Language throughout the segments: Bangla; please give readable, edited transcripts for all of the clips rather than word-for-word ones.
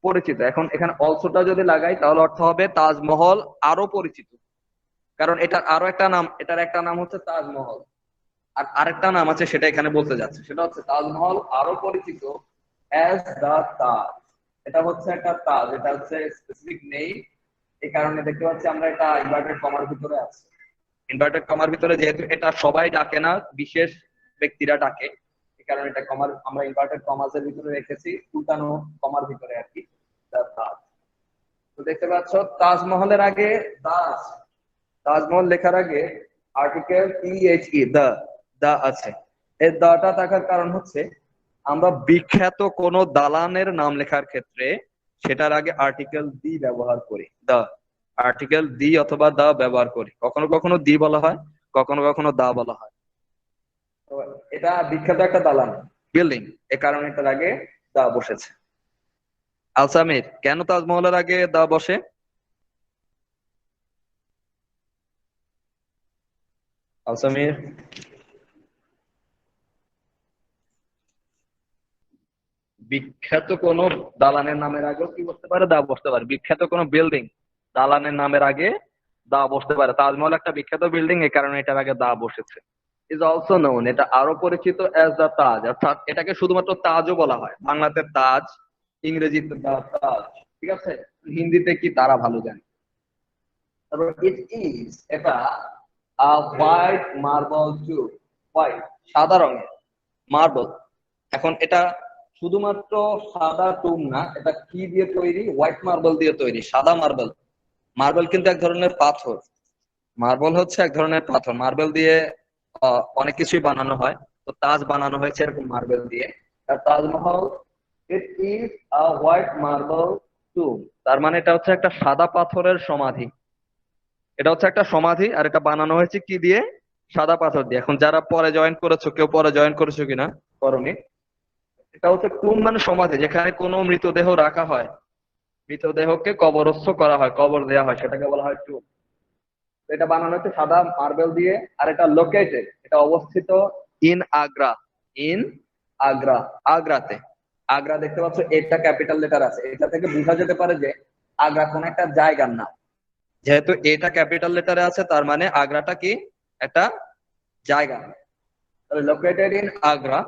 পরিচিত। এখন এখানে অলসোটা যদি লাগাই তাহলে অর্থ হবে তাজমহল আরো পরিচিত, কারণ এটার আরো একটা নাম, এটার একটা নাম হচ্ছে তাজমহল, আর আরেকটা নাম আছে সেটা এখানে বলতে যাচ্ছে, সেটা হচ্ছে তাজমহল আরো পরিচিত অ্যাজ দা তাজ। এটা হচ্ছে একটা তাজ, এটা হচ্ছে স্পেসিফিক নেই, এই কারণে দেখতে পাচ্ছি আমরা এটা ইনভার্টেড কমার ভিতরে আছে। ইনভার্টেড কমার ভিতরে যেহেতু এটা সবাই ডাকে না, বিশেষ ব্যক্তিরা ডাকে, এই কারণে এটা কমার আমরা ইনভার্টেড কমাসের ভিতরে রেখেছি, উল্টানো কমার ভিতরে আর কি, দা তাজ। তো দেখতে পাচ্ছ তাজমহলের আগে দা আছে, তাজমহল লেখার আগে আর্টিকেল THE দা, দা আছে। এই দাটা থাকার কারণ হচ্ছে আমরা বিখ্যাত কোন দালানের নাম লেখার ক্ষেত্রে সেটার আগে আর্টিকেল দি ব্যবহার করি, দা, আর্টিকেল দি অথবা দা ব্যবহার করি। কখনো কখনো দি বলা হয়, কখনো কখনো দা বলা হয়। তো এটা বিখ্যাত একটা দালান, বিল্ডিং, এ কারণে এটার আগে দা বসেছে। আলসামির, কেন তাজমহলের আগে দা বসে? আলসামির, বিখ্যাত কোন দালানের নামের আগেও কি বসতে পারে? দা বসতে পারে। বিখ্যাত কোন বিল্ডিং দালানের নামের আগে দা বসতে পারে। তাজমহল একটা বিখ্যাত বিল্ডিং, এই কারণে এটার আগে দা বসেছে। ইজ অলসো নোন, এটা আরো পরিচিত অ্যাজ দা তাজ, অর্থাৎ এটাকে শুধুমাত্র তাজও বলা হয়। বাংলাতে তাজ, ইংরেজিতে দা তাজ, ঠিক আছে? হিন্দিতে কি তারা ভালো জানে। তারপর ইট ইজ, এটা হোয়াইট মার্বল টু, হোয়াইট সাদা রঙের মার্বল। এখন এটা শুধুমাত্র সাদা টুম না, এটা কি দিয়ে তৈরি? হোয়াইট মার্বল দিয়ে তৈরি, সাদা মার্বেল। মার্বেল কিন্তু এক ধরনের পাথর, মার্বেল হচ্ছে এক ধরনের পাথর, মার্বেল দিয়ে অনেক কিছুই বানানো হয়। তো তাজ বানানো হয়েছে এরকম মার্বেল দিয়ে। আর Taj Mahal, it is white marble tomb, তার মানে এটা হচ্ছে একটা সাদা পাথরের সমাধি। এটা হচ্ছে একটা সমাধি, আর এটা বানানো হয়েছে কি দিয়ে? সাদা পাথর দিয়ে। এখন যারা পরে জয়েন করেছো, কেউ পরে জয়েন করেছো কিনা? করনি। এটা হচ্ছে টুম মানে সমাধি, যেখানে কোনো মৃতদেহ রাখা হয়, মৃতদেহকে কবরস্থ করা হয়, কবর দেওয়া হয়, সেটাকে বলা হয় টুম। এটা বানানো হচ্ছে সাদা মার্বেল দিয়ে। আর এটা লোকেটেড, এটা অবস্থিত ইন আগ্রা, ইন আগ্রা, আগ্রাতে। আগ্রা দেখতে পাচ্ছ, এটা ক্যাপিটাল লেটার আছে, এটা থেকে বোঝা যেতে পারে যে আগ্রা কোন একটা জায়গার নাম। যেহেতু এটা ক্যাপিটাল লেটারে আছে, তার মানে আগ্রাটা কি একটা জায়গা। লোকেটেড ইন আগ্রা,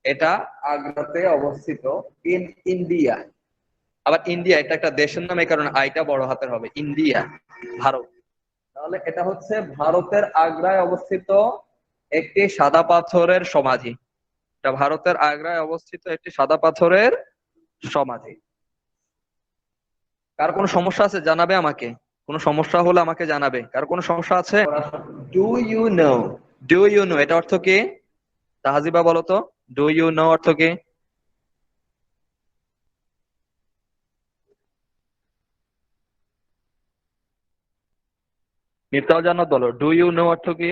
এটা আগ্রাতে অবস্থিত। ইন ইন্ডিয়া, আবার ইন্ডিয়া এটা একটা দেশের নাম, এই কারণে আইটা বড় হাতের হবে, ইন্ডিয়া, ভারত। তাহলে এটা হচ্ছে ভারতের আগ্রায় অবস্থিত একটি সাদা পাথরের সমাধি। এটা ভারতের আগ্রায় অবস্থিত একটি সাদা পাথরের সমাধি। কার কোনো সমস্যা আছে জানাবে আমাকে, কোনো সমস্যা হলে আমাকে জানাবে। কার কোনো সমস্যা আছে? Do you know, do you know এটা অর্থ কি? তাহাজিবা বলো তো, ডু ইউ নো অর্থ কি? মির্তাও জানো, বলো ডু ইউ নো অর্থ কি?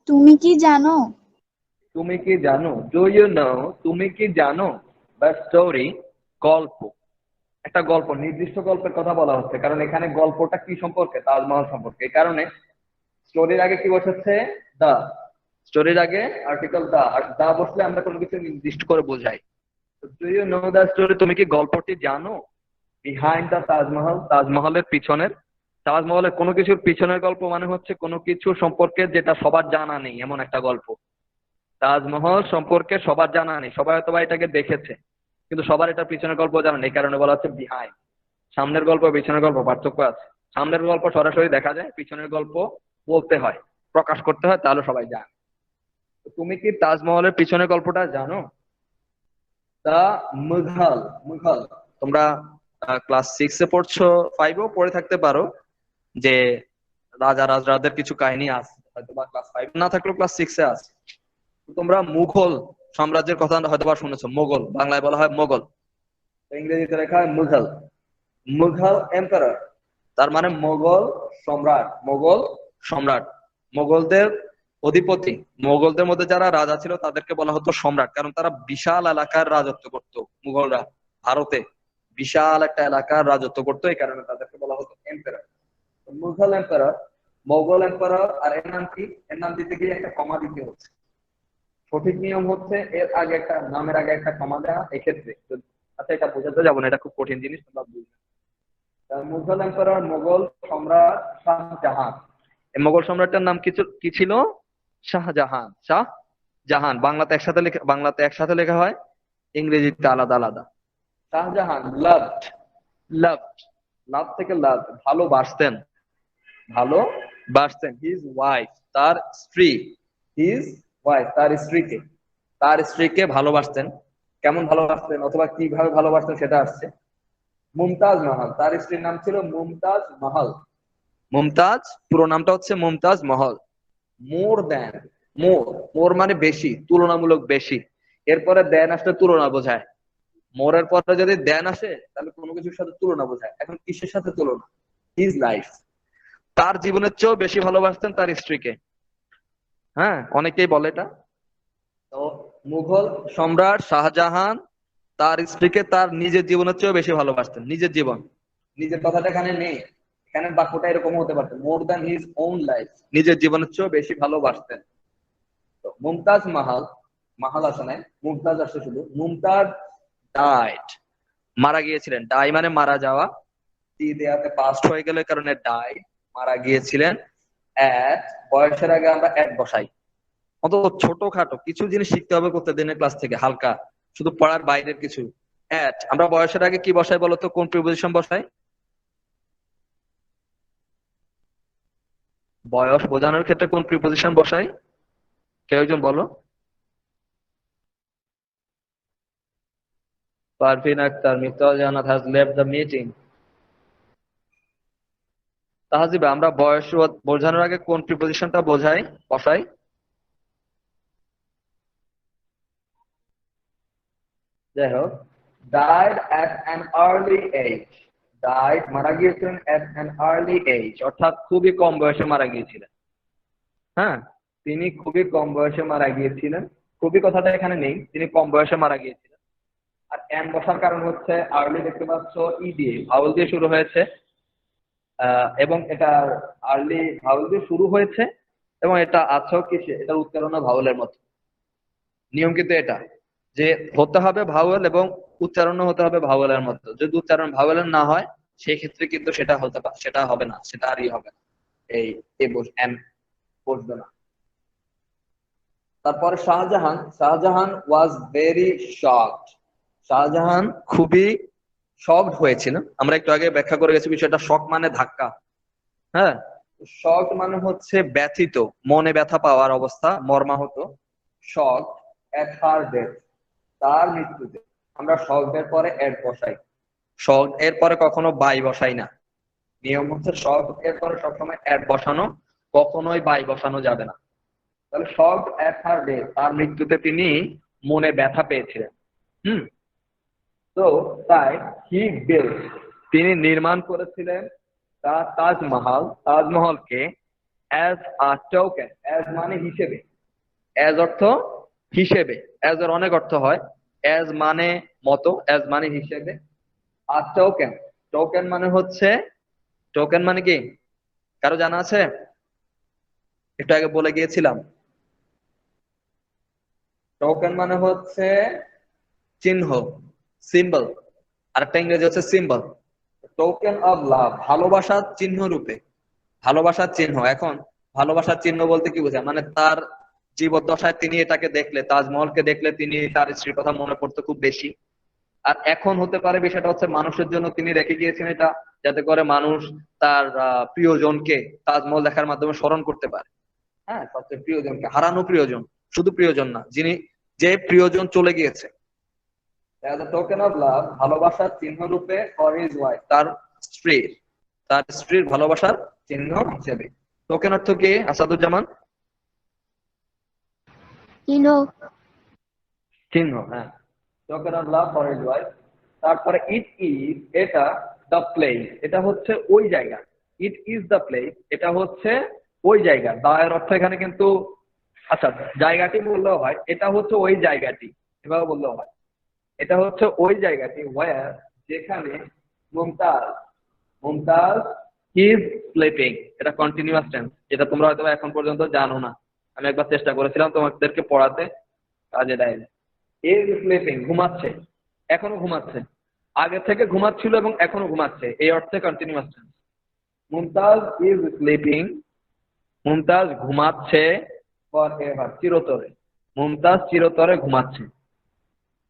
তুমি কি জানো? তুমি কি জানো, ডু ইউ নো, তুমি কি জানো। বা স্টোরি, গল্প, একটা গল্প, নির্দিষ্ট গল্পের কথা বলা হচ্ছে, কারণ এখানে গল্পটা কি সম্পর্কে? তাজমহল সম্পর্কে, এই কারণে স্টোরির আগে কি বসেছে? দা। স্টোরির আগে আর্টিকেল দা, আর দা বসলে আমরা কোনো কিছু নির্দিষ্ট করে বোঝাই। Do you know the story, তুমি কি গল্পটি জানো? বিহাইন্ড দা তাজমহল, তাজমহলের পিছনের। তাজমহলের কোনো কিছুর পিছনের গল্প মানে হচ্ছে কোনো কিছু সম্পর্কে যেটা সবার জানা নেই, এমন একটা গল্প। তাজমহল সম্পর্কে সবার জানা নেই, সবাই হয়তো এটাকে দেখেছে, কিন্তু সবার এটা পিছনের গল্প জানা নেই, এই কারণে বলা হচ্ছে বিহাইন্ড। সামনের গল্প পিছনের গল্প পার্থক্য আছে। সামনের গল্প সরাসরি দেখা যায়, পিছনের গল্প বলতে হয়, প্রকাশ করতে হয়, তাহলে সবাই জানে। তো তুমি কি তাজমহলের পিছনের গল্পটা জানো? দা মুঘল, মুঘল, তোমরা ক্লাস 6-এ পড়ছো, 5-এও পড়ে থাকতে পারো, যে রাজা রাজরাদের কিছু কাহিনী আছে, হয়তো বা ক্লাস 5 না থাকলেও ক্লাস 6-এ আছে। তো তোমরা মুঘল সাম্রাজ্যের কথা হয়তো বা শুনেছো, মোগল বাংলায় বলা হয় মোগল, ইংরেজিতে লেখা হয় মুঘল। মুঘল এম্পারার, তার মানে মোগল সম্রাট, মোগল সম্রাট, মোগলদের অধিপতি। মোগলদের মধ্যে যারা রাজা ছিল তাদেরকে বলা হতো সম্রাট, কারণ তারা বিশাল এলাকার রাজত্ব করত। মুঘলরা ভারতে বিশাল একটা এলাকার রাজত্ব করতো, এই কারণে তাদেরকে বলা হতো emperor. Mughal emperor, Mogul emperor, আর এর নাম কি? এর নাম দিতে গিয়ে একটা কমা দিতে হচ্ছে। সঠিক নিয়ম হচ্ছে এর আগে একটা নামের আগে একটা কমা দেওয়া, এক্ষেত্রে আচ্ছা, এটা বোঝাতে যাবো না, এটা খুব কঠিন জিনিস, তোমরা বুঝবে। মুঘল এম্পারার, মোগল সম্রাট শাহজাহান। এই মোগল সম্রাটটার নাম কি ছিল? শাহজাহান। শাহজাহান বাংলাতে একসাথে লেখা হয়, ইংরেজিতে আলাদা আলাদা। শাহজাহান লাভড, লাভড, লাভ থেকে লাভ, ভালোবাসতেন, ভালোবাসতেন হিজ ওয়াইফ, তার স্ত্রী, হিজ ওয়াইফ, তার স্ত্রীকে ভালোবাসতেন। কেমন ভালোবাসতেন অথবা কিভাবে ভালোবাসতেন সেটা আসছে। মুমতাজ মহল, তার স্ত্রীর নাম ছিল মুমতাজ মহল। মুমতাজ পুরো নামটা হচ্ছে মুমতাজ মহল। মোর দেন, মোর, মোর মানে বেশি, তুলনামূলক বেশি। এরপরে দেন আসলে তুলনা বোঝায়। মোরের পরে যদি দেন আসে তাহলে কোনো কিছুর সাথে তুলনা বোঝায়। এখন কিসের সাথে তুলনা? হিজ লাইফ, তার জীবনের চেয়েও বেশি ভালোবাসতেন তার স্ত্রীকে। হ্যাঁ, অনেকেই বলে এটা। তো মুঘল সম্রাট শাহজাহান তার স্ত্রীকে তার নিজের জীবনের চেয়েও বেশি ভালোবাসতেন। নিজের জীবন, নিজের কথাটা এখানে নেই, এখানে বাক্যটা এরকম হতে পারত, more than his own life, নিজের জীবনের চেয়েও বেশি ভালোবাসতেন। তো মুমতাজ মাহাল, মাহাল আসে নাই, মুমতাজ আসে শুধু। মুমতাজ ডাইড, মারা গিয়েছিলেন। ডাই মানে মারা যাওয়া, টি দেয়াতে পাস্ট হয়ে গেলে কারণে ডাই, মারা গিয়েছিলেন। এট, বয়সের আগে আমরা এট বসাই। অন্তত ছোটখাটো কিছু জিনিস শিখতে হবে প্রত্যেকদিনের ক্লাস থেকে, হালকা, শুধু পড়ার বাইরের কিছু। এট, আমরা বয়সের আগে কি বসাই বলতো? কোন প্রিপোজিশন বসাই? বয়স বোঝানোর ক্ষেত্রে কোন প্রিপোজিশন বসাই? কেউ একজন বলো। Parvin Akhtar, Miftahul Jannat has left the meeting. Tahajiba, আমরা বয়স বোঝানোর আগে কোন প্রিপোজিশনটা বসাই? যাই হোক, died at an early age, died মারা গিয়েছিলেন অ্যাট অ্যান আর্লি এজ, অর্থাৎ খুবই কম বয়সে মারা গিয়েছিলেন। হ্যাঁ, তিনি খুবই কম বয়সে মারা গিয়েছিলেন। খুবই কথাটা এখানে নেই, তিনি কম বয়সে মারা গিয়েছিলেন। আর অ্যান বসার কারণ হচ্ছে আর্লি দেখতে পাচ্ছ ই দিয়ে, ভাওয়েল দিয়ে শুরু হয়েছে। এবং এটা আর্লি ভাওয়েল দিয়ে শুরু হয়েছে, এবং এটা আছে কিসে? এটার উচ্চারণ ভাওয়েলের মতো। নিয়ম কিন্তু এটা, যে হতে হবে ভাওয়েল এবং উচ্চারণ হতে হবে ভাওয়েলের মতো। যদি উচ্চারণ ভাওয়েলের না হয় সেই ক্ষেত্রে কিন্তু সেটা হবে না, সেটা আরই হবে না, এই এম বসবে না। তারপরে Shahjahan, Shahjahan was very shocked, Shahjahan খুবই শকড হয়েছিল। আমরা একটু আগে ব্যাখ্যা করে গেছি বিষয়টা, শক মানে ধাক্কা। হ্যাঁ, শকড মানে হচ্ছে ব্যথিত, মনে ব্যথা পাওয়ার অবস্থা, মর্মাহত। শকড এট হার ডেথ, তার মৃত্যুতে। আমরা শকড এর পরে এট বসাই, শকড এর পরে কখনো বাই বসাই না। নিয়ম হচ্ছে শকড এর পরে সবসময় এট বসানো, কখনোই বাই বসানো যাবে না। তাহলে শকড এট হার ডেথ, তার মৃত্যুতে তিনি মনে ব্যথা পেয়েছিলেন। হুম, তো তাই হি বিল্ড, তিনি নির্মাণ করেছিলেন তাজমহল, তাজমহলকে অ্যাজ আ টোকেন, অ্যাজ মানে হিসেবে, অ্যাজ অর্থ হিসেবে, অ্যাজ এর অনেক অর্থ হয়। অ্যাজ মানে মতো, অ্যাজ মানে হিসেবে। আর টোকেন, টোকেন মানে হচ্ছে, টোকেন মানে কি কারো জানা আছে? একটু আগে বলে গিয়েছিলাম, টোকেন মানে হচ্ছে চিহ্ন, সিম্বল। আর একটা ইংরেজি হচ্ছে সিম্বল। টোকেন অফ লাভ, ভালোবাসার চিহ্ন রূপে, ভালোবাসার চিহ্ন। এখন ভালোবাসার চিহ্ন বলতে কি বোঝায়? মানে তার জীবদ্দশায় তিনি এটাকে দেখলে, তাজমহলকে দেখলে তিনি তার স্ত্রীর কথা মনে পড়তো খুব বেশি। আর এখন হতে পারে বিষয়টা হচ্ছে মানুষের জন্য তিনি রেখে গিয়েছেন এটা, যাতে করে মানুষ তার প্রিয়জনকে তাজমহল দেখার মাধ্যমে স্মরণ করতে পারে। হ্যাঁ, সবচেয়ে প্রিয়জনকে, হারানো প্রিয়জন, শুধু প্রিয়জন না, যে প্রিয়জন চলে গিয়েছে। টোকেন অফ লাভ, ভালোবাসার চিহ্ন রূপে ফর হিজ ওয়াইফ, স্ত্রীর তার স্ত্রীর ভালোবাসার চিহ্ন হিসেবে। টোকেন অর্থ কি আসাদুজ্জামান? চিহ্ন। চিহ্ন, হ্যাঁ। Token of love for his wife. তারপরে ইট ইজ, এটা, দ্য প্লেস, এটা হচ্ছে ওই জায়গা। ইট ইজ দ্য প্লেস, এটা হচ্ছে ওই জায়গা। দা এর অর্থ এখানে কিন্তু, আচ্ছা জায়গাটি বললেও হয়, এটা হচ্ছে ওই জায়গাটি, এভাবে বললেও হয়। এটা হচ্ছে ওই জায়গাটি, ওয়্যার, যেখানে মুমতাজ, মুমতাজ ইজ স্লিপিং। এটা কন্টিনিউয়াস টেন্স, যেটা তোমরা হয়তো এখন পর্যন্ত জানো না। আমি একবার চেষ্টা করেছিলাম তোমাদেরকে পড়াতে, কাজে দেয়। ইজ স্লিপিং, ঘুমাচ্ছে। এখনো ঘুমাচ্ছে, আগে থেকে ঘুমাচ্ছিল এবং এখনো ঘুমাচ্ছে, এই অর্থে continuous tense. Mumtaz is sleeping, Mumtaz ঘুমাচ্ছে ফর এভার, চিরতরে। মুমতাজ চিরতরে ঘুমাচ্ছে।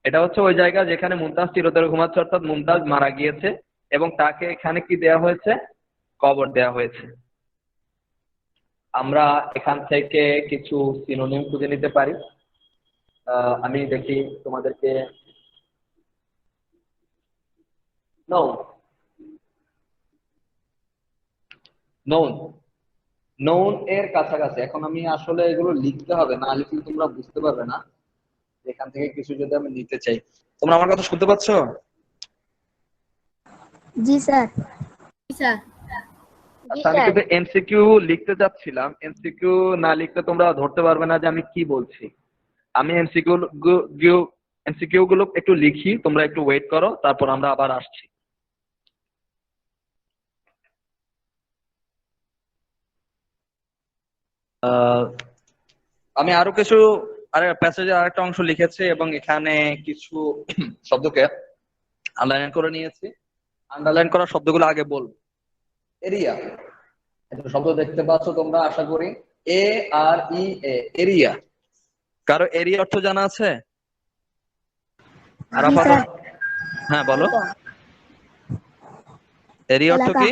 এটা হচ্ছে ওই জায়গা যেখানে মুমতাজ চিরতরে ঘুমাচ্ছে, অর্থাৎ মুমতাজ মারা গিয়েছে এবং তাকে এখানে কি দেয়া হয়েছে, কবর দেয়া হয়েছে। আমরা এখান থেকে কিছু সিনোনিম খুঁজে নিতে পারি। আমি দেখি তোমাদেরকে। নৌন, নৌন, নৌন এর কাছাকাছি। এখন আমি আসলে এগুলো লিখতে হবে, না লিখলে তোমরা বুঝতে পারবে না। এখান থেকে কিছু যদি আমি নিতে চাই, তোমরা আমার কথা শুনতে পাচ্ছ? জি স্যার। স্যার। আচ্ছা, আমি কিন্তু এমসিকিউ লিখতে যাচ্ছিলাম। এমসিকিউ না লিখলে তোমরা ধরতে পারবে না যে আমি কি বলছি। আমি এমসিকিউ গুলো একটু লিখি, তোমরা একটু ওয়েট করো, তারপর আমরা আবার আসছি। আমি আরো কিছু প্যাসেজের আরেকটা অংশ লিখেছি এবং এখানে কিছু শব্দকে আন্ডারলাইন করে নিয়েছি। আন্ডারলাইন করা শব্দগুলো আগে বলবো। এরিয়া, একটা শব্দ দেখতে পাচ্ছ তোমরা আশা করি, AREA, এরিয়া। কারো এরিয়া অর্থ জানা আছে? জি আরাফাত, স্যার। হ্যাঁ বলো। এরিয়া অর্থ এলাকা। কি?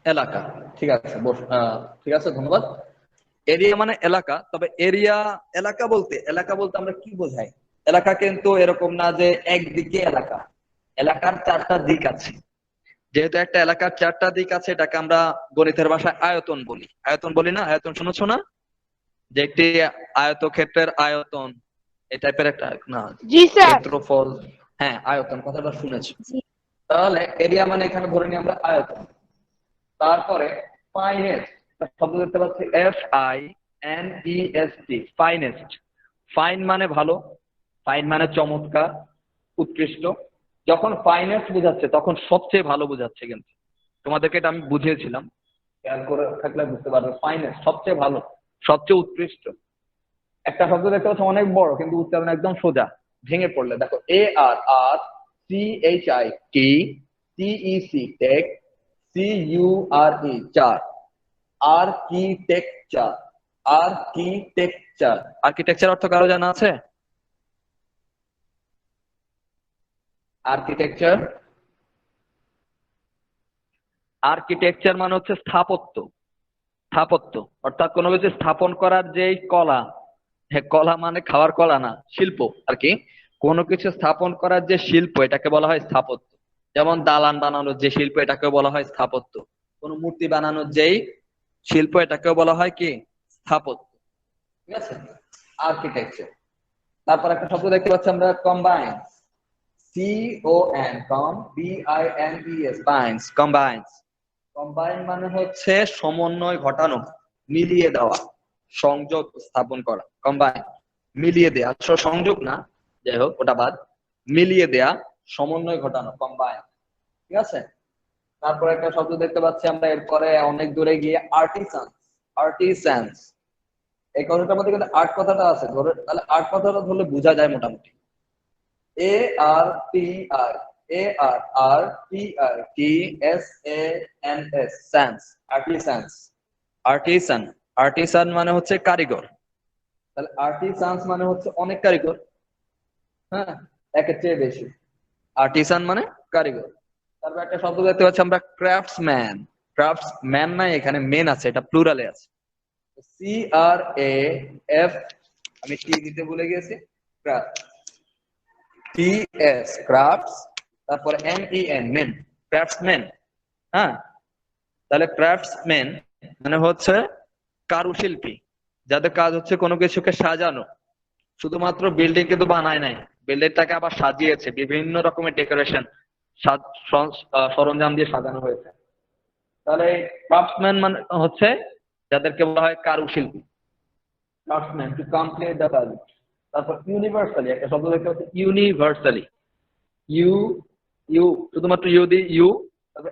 এলাকা। ঠিক আছে, ঠিক আছে, ধন্যবাদ। এরিয়া মানে এলাকা। তবে এরিয়া, এলাকা বলতে আমরা কি বোঝাই? এলাকা কিন্তু এরকম না যে একদিকে এলাকা। এলাকার চারটা দিক আছে। যেহেতু একটা এলাকার চারটা দিক আছে, এটাকে আমরা গণিতের ভাষায় আয়তন বলি। আয়তন বলি না? আয়তন শুনেছো না? যে একটি আয়তক্ষেত্রের আয়তন, এই টাইপের একটা না, জি স্যার। ক্ষেত্রফল। হ্যাঁ, আয়তন কথাটা শুনেছো। জি। তাহলে এরিয়া মানে এখানে ধরে নিই আমরা আয়তন। তারপরে ফাইনেস্ট, শব্দ দেখতে পাচ্ছি, FINEST, ফাইনেস্ট। ফাইন মানে ভালো, ফাইন মানে চমৎকার, উৎকৃষ্ট। যখন ফাইনেস্ট বোঝাচ্ছে তখন সবচেয়ে ভালো বোঝাচ্ছে। কিন্তু তোমাদেরকে এটা আমি বুঝিয়েছিলাম, খেয়াল করে থাকলে বুঝতে পারবে। ফাইনেস্ট সবচেয়ে ভালো, সবচেয়ে উৎকৃষ্ট। একটা শব্দ দেখতে পাচ্ছ অনেক বড় কিন্তু উচ্চারণ একদম সোজা, ভেঙে পড়লে দেখো, ARRCHIT, টেক, CURE, চার, আর্কিটেকচার। আর্কিটেকচার, আর্কিটেকচার অর্থ কারো জানা আছে? আর্কিটেকচার, আর্কিটেকচার মানে হচ্ছে স্থাপত্য। স্থাপত্য অর্থাৎ কোনো কিছু স্থাপন করার যে কলা। হ্যাঁ, কলা মানে খাওয়ার কলা না, শিল্প আর কি। কোনো কিছু স্থাপন করার যে শিল্প, এটাকে বলা হয় স্থাপত্য। যেমন দালান বানানোর যে শিল্প, এটাকে বলা হয় স্থাপত্য। কোন মূর্তি বানানোর যেই শিল্প, এটাকেও বলা হয় কি? স্থাপত্য। ঠিক আছে, আর্কিটেকচার। তারপর একটা শব্দ দেখতে পাচ্ছি আমরা, combine, CON, Binance, combines. Combine মানে হচ্ছে সমন্বয় ঘটানো, মিলিয়ে দেওয়া, সংযোগ স্থাপন করা। কম্বাইন, মিলিয়ে দেয়া, সংযোগ না, যাই হোক ওটা বাদ। মিলিয়ে দেয়া, সমন্বয় ঘটানো, কম্বাইন। ঠিক আছে। তারপর একটা শব্দ দেখতে পাচ্ছি আমরা এরপরে অনেক দূরে গিয়ে, আর্টিসান। আর্টিসান্স, এই কথাটার মধ্যে কিন্তু আর্ট কথাটা আছে, ধরে তাহলে আর্ট কথাটা ধরলে বোঝা যায় মোটামুটি। ARTR, ARRTITSANS, স্যান্স, আর্টিসান্স। আর্টিসান, আর্টিসান মানে হচ্ছে কারিগর। তাহলে আর্টিসান্স মানে হচ্ছে অনেক কারিগর। হ্যাঁ, একের চেয়ে বেশি। আর্টিসান মানে কারিগর। তারপর একটা শব্দ দেখতে পাচ্ছি আমরা, ক্রাফটসম্যান। ক্রাফটসম্যান নাই, এখানে মেন আছে, এটা প্লুরালে আছে। CRAF, আমি কি দিতে ভুলে গেছি, ক্রাফট, TS, ক্রাফটস। তারপরে MEN, মেন, ক্রাফটসম্যান। হ্যাঁ, তাহলে ক্রাফটসম্যান মানে হচ্ছে কারুশিল্পী, যাদের কাজ হচ্ছে কোনো কিছুকে সাজানো। শুধুমাত্র বিল্ডিং কিন্তু বানায় নাই, বিল্ডিংটাকে আবার সাজিয়েছে, বিভিন্ন রকমের ডেকোরেশন, সরঞ্জাম দিয়ে সাজানো হয়েছে। তাহলে ক্রাফটসম্যান মানে হচ্ছে যাদেরকে বলা হয় কারুশিল্পী। ক্রাফটসম্যান, টু কমপ্লিট দ্য কাজ। তারপর ইউনিভার্সালি, একটা শব্দ দেখতে পাচ্ছি, ইউনিভার্সালি। ইউ, ইউ শুধুমাত্র ইউ দি, ইউ। তারপর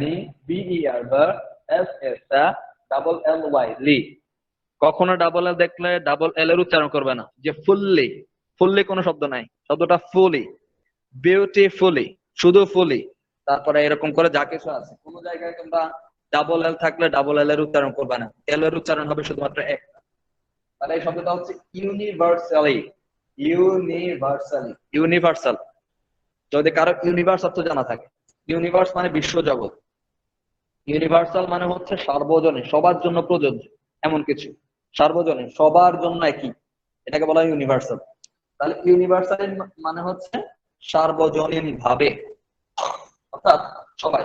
MINEBER, SSLY, লি। কখনো ডাবল এল দেখলে ডাবল এল এর উচ্চারণ করবে না, যে ফুললি। ফুললি কোনো শব্দ নাই, শব্দটা ফুলি। বিউটিফুলি, শুধু ফুলি, তারপরে এরকম করে যা কিছু আছে। কোন জায়গায় তোমরা ডাবল এল থাকলে ডাবল এল এর উচ্চারণ করবে না, এল এর উচ্চারণ হবে শুধুমাত্র একটা। তাহলে এই শব্দটা হচ্ছে ইউনিভার্সালি। Universally, universal. যদি কারো ইউনিভার্স অর্থ জানা থাকে, ইউনিভার্স মানে বিশ্বজগৎ, ইউনিভার্সাল মানে হচ্ছে সার্বজনীন, সবার জন্য প্রযোজ্য এমন কিছু, সার্বজনীন সবার জন্য একই, এটাকে বলা হয় ইউনিভার্সাল। তাহলে ইউনিভার্সাল মানে হচ্ছে সার্বজনীন ভাবে, অর্থাৎ সবাই,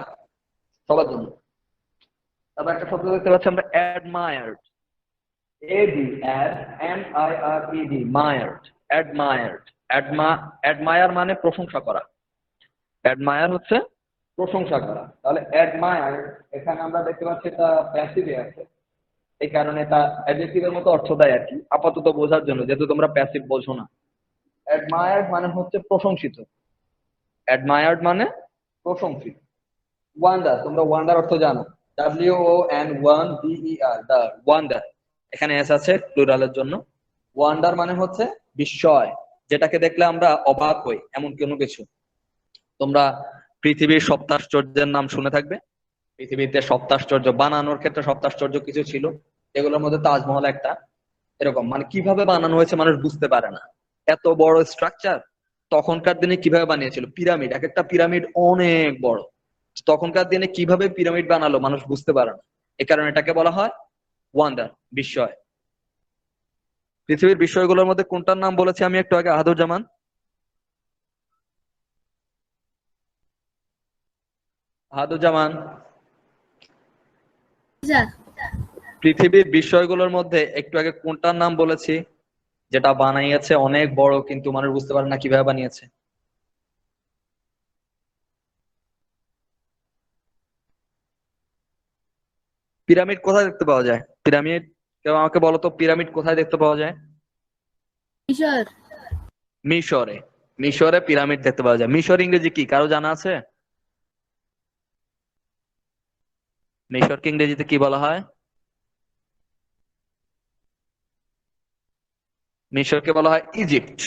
সবার জন্য। তারপর একটা শব্দ দেখতে পাচ্ছি আমরা, অ্যাডমায়ার্ড, ADMIRED, মায়ার্ড, অ্যাডমায়ার্ড। অ্যাডমায়ার মানে প্রশংসা করা, অ্যাডমায়ার হচ্ছে প্রশংসা করা। তাহলে অ্যাডমায়ার এখানে আমরা দেখতে পাচ্ছি এটা প্যাসিভে আছে, এই কারণে এটা অ্যাডজেক্টিভের মতো অর্থ দেয় আর কি, আপাতত বোঝার জন্য, যেহেতু তোমরা প্যাসিভ বোঝো না। অ্যাডমায়ার্ড মানে হচ্ছে প্রশংসিত, অ্যাডমায়ার্ড মানে প্রশংসিত। ওয়ান্ডার, তোমরা ওয়ান্ডার অর্থ জানো, WONDER, দা ওয়ান্ডার, এখানে এস আছে প্লুরালের জন্য। ওয়ান্ডার মানে হচ্ছে বিস্ময়, যেটাকে দেখলে আমরা অবাক হই এমন কোনো কিছু। তোমরা পৃথিবীর সপ্তাশ্চর্যের নাম শুনে থাকবে, পৃথিবীতে সপ্তাশ্চর্য বানানোর ক্ষেত্রে সপ্তাশ্চর্য কিছু ছিল, এগুলোর মধ্যে তাজমহল একটা। এরকম মানে কিভাবে বানানো হয়েছে মানুষ বুঝতে পারে না, এত বড় স্ট্রাকচার তখনকার দিনে কিভাবে বানিয়েছিল, পিরামিড, এক একটা পিরামিড অনেক বড়, তখনকার দিনে কিভাবে পিরামিড বানালো মানুষ বুঝতে পারে না, এ কারণে এটাকে বলা হয় ওয়ান্ডার, বিস্ময়। পৃথিবীর বিস্ময়গুলোর মধ্যে কোনটার নাম বলেছি আমি একটু আগে, আহাদুজ্জামান? আহাদুজ্জামান, স্যার, পৃথিবীর বিস্ময়গুলোর মধ্যে একটু আগে কোনটার নাম বলেছি, যেটা বানাইয়েছে অনেক বড় কিন্তু মানুষ বুঝতে পারে না কিভাবে বানিয়েছে? পিরামিড কোথায় দেখতে পাওয়া যায়? পিরামিড, কেউ আমাকে বলো তো, পিরামিড কোথায় দেখতে পাওয়া যায়? স্যার, মিশরে, মিশরে পিরামিড দেখতে পাওয়া যায়। মিশর ইংরেজি কি কারো জানা আছে? মিশরকে ইংরেজিতে কি বলা হয়? মিশরকে বলা হয় ইজিপ্ট,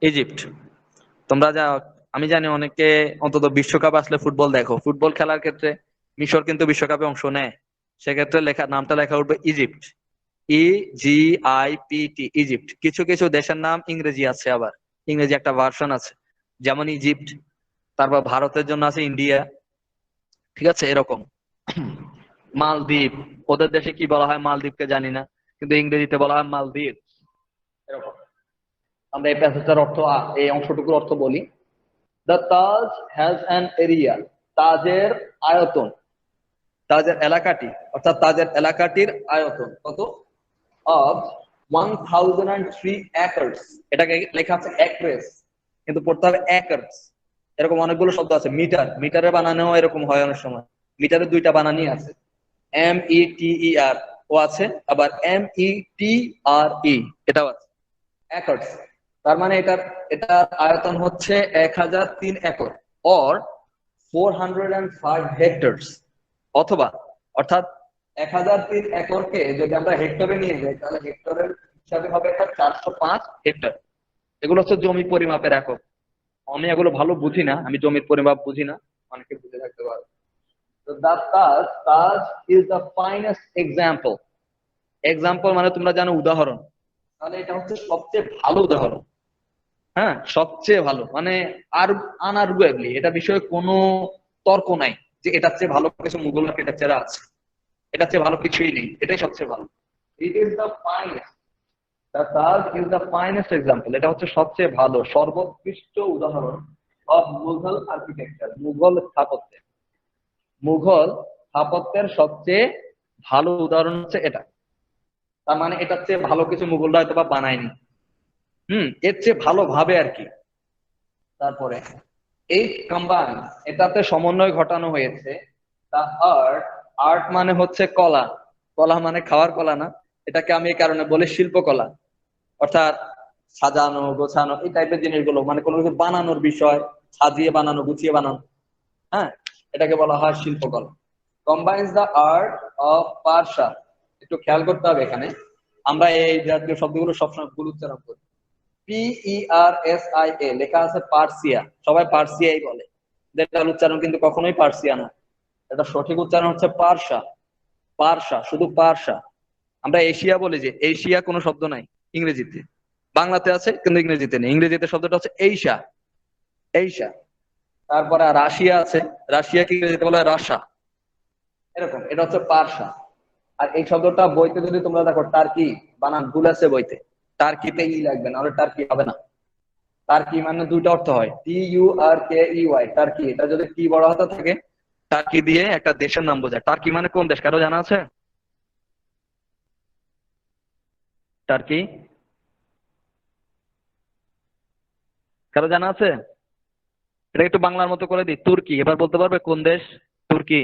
ইজিপ্ট। তোমরা যা, আমি জানি অনেকে অন্তত বিশ্বকাপ আসলে ফুটবল দেখো, ফুটবল খেলার ক্ষেত্রে মিশর কিন্তু বিশ্বকাপে অংশ নেয়, সেক্ষেত্রে লেখা নামটা লেখা উঠবে ইজিপ্ট, EGIPT, ইজিপ্ট। কিছু কিছু দেশের নাম ইংরেজি আছে, আবার ইংরেজি একটা ভার্সন আছে, যেমন ইজিপ্ট। তারপর ভারতের জন্য আছে ইন্ডিয়া, ঠিক আছে, এরকম। মালদ্বীপ, ওদের দেশে কি বলা হয় মালদ্বীপকে জানি না, কিন্তু ইংরেজিতে বলা হয় মালদ্বীপ, এরকম। আমরা এই প্যাসেজটার অর্থ, এই অংশটুকুর অর্থ বলি। The Taj has an area, তাজের আয়তন, তাজের এলাকাটি, অর্থাৎ তাজের এলাকাটির আয়তন কত? অফ 1003 একর্স, এটাকে লেখা আছে একরেস, কিন্তু পড়তে হবে একর্স। এরকম অনেকগুলো শব্দ আছে, মিটার, মিটারে বানানো এরকম হয় অনেক সময়, মিটারের দুইটা বানানই আছে, METER ও আছে, আবার METRE এটাও আছে, একর্স। তার মানে এটার আয়তন হচ্ছে 1003 একর, অর 405 হেক্টরস, অথবা, অর্থাৎ 1003 একরকে যদি আমরা হেক্টরে নিয়ে যাই তাহলে হেক্টরের হিসাবে হবে এটা 405 হেক্টর। এগুলো হচ্ছে জমি পরিমাপের একক। আমি এগুলো ভালো বুঝি না, আমি জমির পরিমাপ বুঝি না, অনেকে বুঝে থাকতে পারে। তো the Taj, Taj is the finest example, example মানে তোমরা জানো উদাহরণ, তাহলে এটা হচ্ছে সবচেয়ে ভালো উদাহরণ। হ্যাঁ, সবচেয়ে ভালো মানে আর আনআর্গুয়েবলি, এটা বিষয়ে কোনো তর্ক নাই যে এটার চেয়ে ভালো কিছু মুঘল আর্কিটেকচার আছে, এটার চেয়ে ভালো কিছুই নেই, এটাই সবচেয়ে ভালো। It is the finest, the Taj is the finest example, এটা হচ্ছে সবচেয়ে ভালো সর্বোৎকৃষ্ট উদাহরণ অফ মুঘল আর্কিটেকচার, মুঘল স্থাপত্যের, মুঘল স্থাপত্যের সবচেয়ে ভালো উদাহরণ হচ্ছে এটা। তার মানে এটার চেয়ে ভালো কিছু মুঘলরা হয়তো বা বানায়নি, এর চেয়ে ভালো ভাবে আর কি। তারপরে এই কম্বাইন, এটাতে সমন্বয় ঘটানো হয়েছে দা আর্ট, আর্ট মানে হচ্ছে কলা, কলা মানে খাওয়ার কলা না, এটাকে আমি এই কারণে বলি শিল্পকলা, অর্থাৎ সাজানো গোছানো এই টাইপের জিনিসগুলো, মানে কোনো কিছু বানানোর বিষয়, সাজিয়ে বানানো গুছিয়ে বানানো, হ্যাঁ, এটাকে বলা হয় শিল্পকলা। কম্বাইন্স দা আর্ট অফ পারসা, একটু খেয়াল করতে হবে এখানে, আমরা এই জাতীয় শব্দগুলো সবসময় ভুল উচ্চারণ করি, PERSIA লেখা আছে পার্সিয়া, সবাই পার্সিয়াই বলে, এটার উচ্চারণ কিন্তু কখনোই পার্সিয়া না, এটা সঠিক উচ্চারণ হচ্ছে পারসা। পারসা, শুধু পারসা। আমরা এশিয়া বলি, যে এশিয়া কোনো শব্দ নাই ইংরেজিতে, বাংলাতে আছে কিন্তু ইংরেজিতে নেই, ইংরেজিতে শব্দটা হচ্ছে এইশা, এইশা। তারপরে আর রাশিয়া আছে, রাশিয়াকে ইংরেজিতে বলা হয় রাশা, এরকম, এটা হচ্ছে পারসা। আর এই শব্দটা বইতে যদি তোমরা দেখো টার্কি বানান ভুল আছে বইতে, টার্কিতে ই লাগবে, নাহলে টার্কি হবে না। টার্কি মানে দুইটা অর্থ হয়, TURKEY, টার্কি, এটা যদি টি বড় হাতে থাকে, টার্কি দিয়ে একটা দেশের নাম বোঝায়। টার্কি মানে কোন দেশ, কারো জানা আছে? টার্কি কারো জানা আছে? এটা একটু বাংলার মতো করে দিই, তুর্কি। এবার বলতে পারবে কোন দেশ? তুর্কি।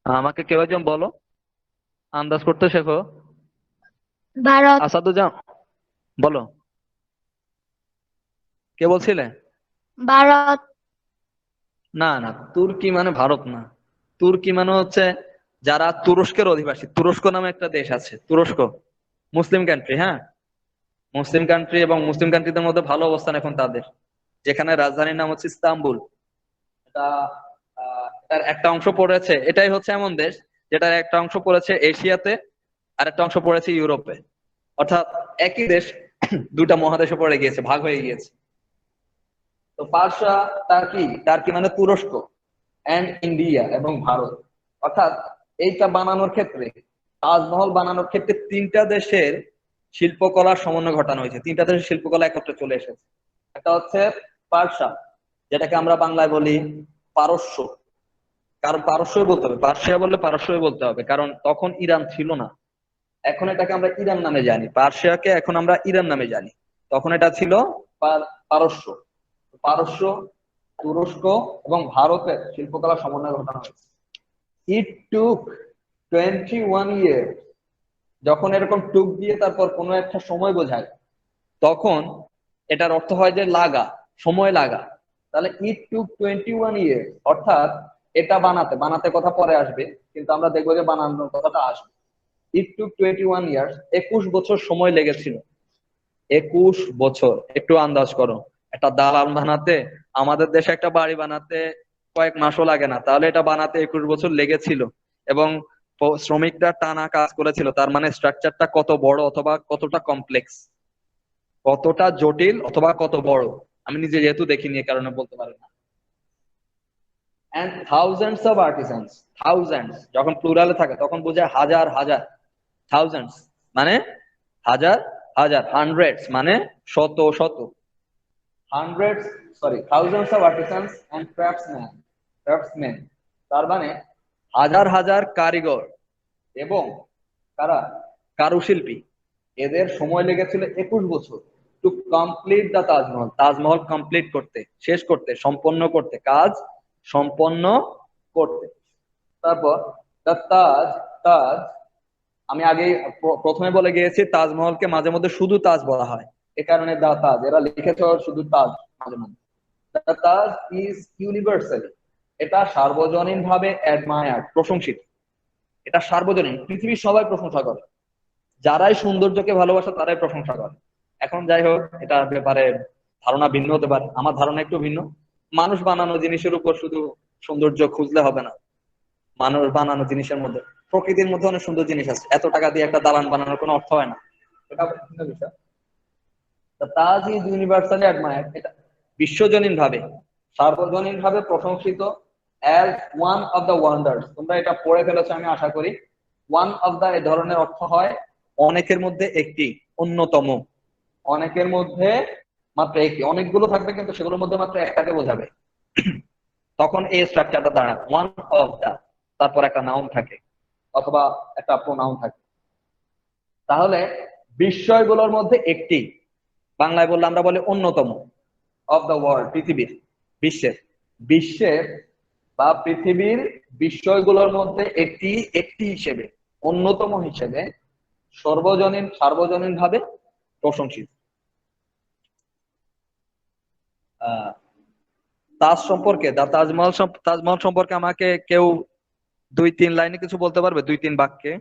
আমাকে কেউ একজন বলো, আন্দাজ করতে শেখো। ভারত। আসাদুজ্জামান বলো, কে বলছিলে? ভারত। না না, তুর্কি মানে ভারত না। তুর্কি মানে হচ্ছে যারা তুরস্কের অধিবাসী, তুরস্ক নামে একটা দেশ আছে, তুরস্ক মুসলিম কান্ট্রি, হ্যাঁ মুসলিম কান্ট্রি, এবং মুসলিম কান্ট্রিদের মধ্যে ভালো অবস্থান এখন তাদের, যেখানে রাজধানীর নাম হচ্ছে ইস্তাম্বুল। এটা তার একটা অংশ পড়েছে, এটাই হচ্ছে এমন দেশ যেটার একটা অংশ পড়েছে এশিয়াতে আর একটা অংশ পড়েছে ইউরোপে, অর্থাৎ একই দেশ দুটা মহাদেশে পড়ে গিয়েছে, ভাগ হয়ে গিয়েছে। তো পারসা, টার্কি, টার্কি মানে তুরস্ক, এন্ড ইন্ডিয়া এবং ভারত। অর্থাৎ এইটা বানানোর ক্ষেত্রে, তাজমহল বানানোর ক্ষেত্রে তিনটা দেশের শিল্পকলার সমন্বয় ঘটানো হয়েছে, তিনটা দেশের শিল্পকলা একত্রে চলে এসেছে। একটা হচ্ছে পারসা, যেটাকে আমরা বাংলায় বলি পারস্য, কারণ পারস্যই বলতে হবে, পার্সিয়া বললে পারস্যই বলতে হবে, কারণ তখন ইরান ছিল না। এখন এটাকে আমরা ইরান নামে জানি, পার্সিয়াকে এখন আমরা ইরান নামে জানি, তখন এটা ছিল পারস্য। পারস্য, তুরস্ক এবং ভারতের শিল্পকলা সমন্বয় ঘটানো হয়েছে। ইট টুক 21 ইয়ার, যখন এরকম টুক দিয়ে তারপর কোনো একটা সময় বোঝায়, তখন এটার অর্থ হয় যে লাগা, সময় লাগা। তাহলে ইট টুক 21 ইয়ার, অর্থাৎ এটা বানাতে, বানাতে কথা পরে আসবে, কিন্তু আমরা দেখবো যে বানানোর কথাটা আসবে। ইট টুক 21 ইয়ার্স, 21 বছর সময় লেগেছিল। 21 বছর, একটু আন্দাজ করো, একটা দালান বানাতে, আমাদের দেশে একটা বাড়ি বানাতে কয়েক মাসও লাগে না, তাহলে এটা বানাতে 21 বছর লেগেছিল। এবং শ্রমিকরা টানা কাজ করেছিল, তার মানে স্ট্রাকচারটা কত বড় অথবা কতটা কমপ্লেক্স, কতটা জটিল অথবা কত বড়, আমি নিজে যেহেতু দেখিনি এ কারণে বলতে পারি না। এন্ড থাউজেন্ডস অফ আর্টিসানস, থাউজেন্ডস যখন প্লুরালে থাকে তখন বোঝায় হাজার হাজার, থাউজেন্ডস মানে হাজার হাজার, হান্ড্রেডস মানে শত শত, hundreds, sorry thousands of artisans and craftsman, তার মানে হাজার হাজার কারিগর এবং কারা, কারুশিল্পী, এদের সময় লেগেছিল 21 বছর to complete the Taj Mahal, Taj Mahal complete করতে, শেষ করতে, সম্পন্ন করতে, কাজ সম্পন্ন করতে। তারপর দা তাজ, তাজ, আমি আগে প্রথমে বলে গিয়েছি তাজমহলকে মাঝে মধ্যে শুধু তাজ বলা হয়, এ কারণে দা তাজ, এরা লিখেছে শুধু তাজ মাঝে মধ্যে। দা তাজ ইজ ইউনিভার্সালি, এটা সার্বজনীন ভাবে অ্যাডমায়ার্ড, প্রশংসিত, এটা সার্বজনীন, পৃথিবীর সবাই প্রশংসা করে, যারাই সৌন্দর্যকে ভালোবাসে তারাই প্রশংসা করে। এখন যাই হোক, এটার ব্যাপারে ধারণা ভিন্ন হতে পারে, আমার ধারণা একটু ভিন্ন। মানুষ বানানো জিনিসের উপর শুধু সৌন্দর্য খুঁজলে হবে না, মানুষ বানানো জিনিসের মধ্যে, প্রকৃতির মধ্যে অনেক সুন্দর জিনিস আছে, এত টাকা দিয়ে একটা দালান বানানোর কোনো অর্থ হয় না, এটা ভিন্ন বিষয়। তাজ ইজ ইউনিভার্সালি অ্যাডমায়ার্ড, এটা বিশ্বজনীন ভাবে, সার্বজনীন ভাবে প্রশংসিত, as one of the wonders, তোমরা এটা পড়ে ফেলেছো আমি আশা করি। ওয়ান অফ দ্য এই ধরনের অর্থ হয় অনেকের মধ্যে একটি, অন্যতম, অনেকের মধ্যে মাত্র একটি, অনেকগুলো থাকবে কিন্তু সেগুলোর মধ্যে মাত্র একটাকে বোঝাবে, তখন এই স্ট্রাকচারটা দাঁড়ায় ওয়ান অফ দা, তারপর একটা নাউন থাকে অথবা একটা প্রোনাউন থাকে। তাহলে বিস্ময়গুলোর মধ্যে একটি, বাংলায় বললে আমরা বলি অন্যতম, অফ দ্য ওয়ার্ল্ড, পৃথিবীর, বিশ্বের, বিশ্বের বা পৃথিবীর বিস্ময়গুলোর মধ্যে একটি, একটি হিসেবে, অন্যতম হিসেবে, সর্বজনীন, সার্বজনীন ভাবে প্রশংসিত। তাজ সম্পর্কে, তাজমহল, তাজমহল সম্পর্কে আমাকে কেউ 2-3 লাইনে কিছু বলতে পারবে, 2-3 বাক্যে?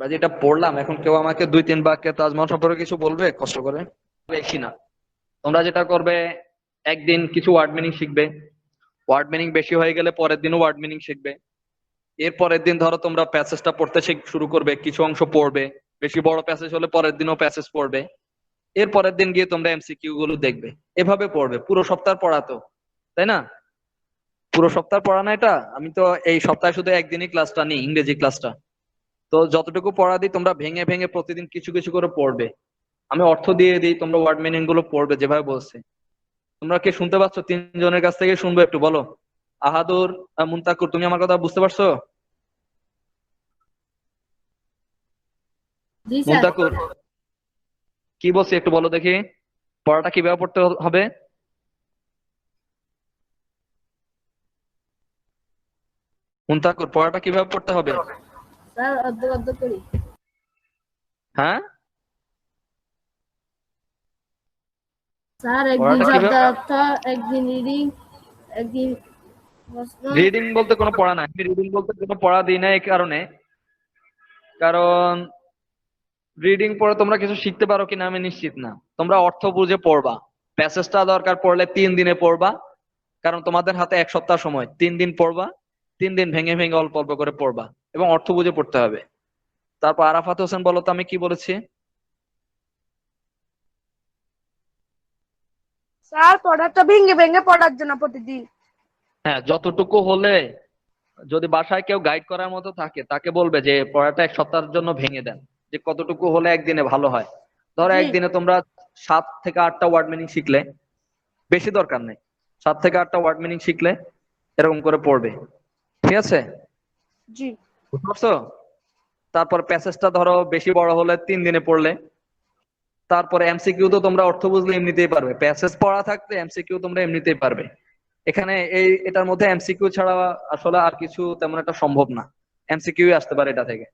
আমরা যেটা পড়লাম, এখন কেউ আমাকে 2-3 বাক্যে তাজমহল সম্পর্কে কিছু বলবে কষ্ট করে? বেশি না। তোমরা যেটা করবে, একদিন কিছু ওয়ার্ড মিনিং শিখবে, ওয়ার্ড মিনিং বেশি হয়ে গেলে পরের দিনও ওয়ার্ড মিনিং শিখবে। এর পরের দিন ধরো তোমরা প্যাসেজটা পড়তে শুরু করবে, কিছু অংশ পড়বে, বেশি বড় প্যাসেজ হলে পরের দিনও প্যাসেজ পড়বে। এর পরের দিন গিয়ে তোমরা এমসিকিউ গুলো দেখবে, এভাবে পড়বে। পুরো সপ্তাহ পড়া তো, তাই না? পুরো সপ্তাহ পড়া না এটা? আমি তো এই সপ্তাহে শুধু একদিনই ক্লাসটা নিই, ইংরেজি ক্লাসটা। তো যতটুকু পড়া দিই তোমরা ভেঙে ভেঙে প্রতিদিন কিছু কিছু করে পড়বে। আমি অর্থ দিয়ে দিই, তোমরা ওয়ার্ড মিনিং গুলো পড়বে যেভাবে বলছে। তোমরা কি শুনতে পাচ্ছ? 3 জনের কাছ থেকে শুনবো, একটু বলো। আহাদুর, মুনতাকুর, তুমি আমার কথা বুঝতে পারছো? জি স্যার। মুনতাকুর, কি বলছি একটু বলো দেখি, পড়াটা কিভাবে পড়তে হবে? মুনতাকুর, পড়াটা কিভাবে পড়তে হবে? স্যার অর্ধেক অর্ধেক করি। হ্যাঁ, স্যার একদিন পড়াটা শব্দ কিভাবে? অর্থ, একদিন রিডিং, একদিন প্রশ্ন। রিডিং বলতে কোনো পড়া নাই, আমি রিডিং বলতে কোনো পড়া দিই না এই কারণে, কারণ রিডিং পড়ে তোমরা কিছু শিখতে পারো কিনা আমি নিশ্চিত না। তোমরা অর্থ বুঝে পড়বা। প্যাসেজটা দরকার পড়লে 3 দিনে পড়বা, কারণ তোমাদের হাতে 1 সপ্তাহ সময়। 3 দিন পড়বা, 3 দিন ভেঙে ভেঙে অল্প অল্প করে পড়বা, এবং অর্থ বুঝে পড়তে হবে। তারপর আরাফাত হোসেন, বলো তো আমি কি বলেছি? স্যার পড়াটা ভেঙে ভেঙে পড়ার জন্য প্রতিদিন। হ্যাঁ, যতটুকু হলে, যদি বাসায় কেউ গাইড করার মতো থাকে তাকে বলবে যে পড়াটা 1 সপ্তাহের জন্য ভেঙে দেন, যে কতটুকু হলে একদিনে ভালো হয়। ধরো জি একদিনে তোমরা 7 থেকে 8টা ওয়ার্ড মিনিং শিখলে, বেশি দরকার নেই, 7 থেকে 8টা ওয়ার্ড মিনিং শিখলে এরকম করে পড়বে। ঠিক আছে? জি বুঝতে পারছো? তারপর প্যাসেজটা ধরো বেশি বড় হলে 3 দিনে পড়লে। তারপরে এমসিকিউ তো তোমরা অর্থ বুঝলে এমনিতেই পারবে, প্যাসেজ পড়া থাকতে এমসিকিউ তোমরা এমনিতেই পারবে। এখানে এটার মধ্যে এমসিকিউ ছাড়া আসলে আর কিছু তেমন একটা সম্ভব না, এমসিকিউ আসতে পারে এটা থেকে।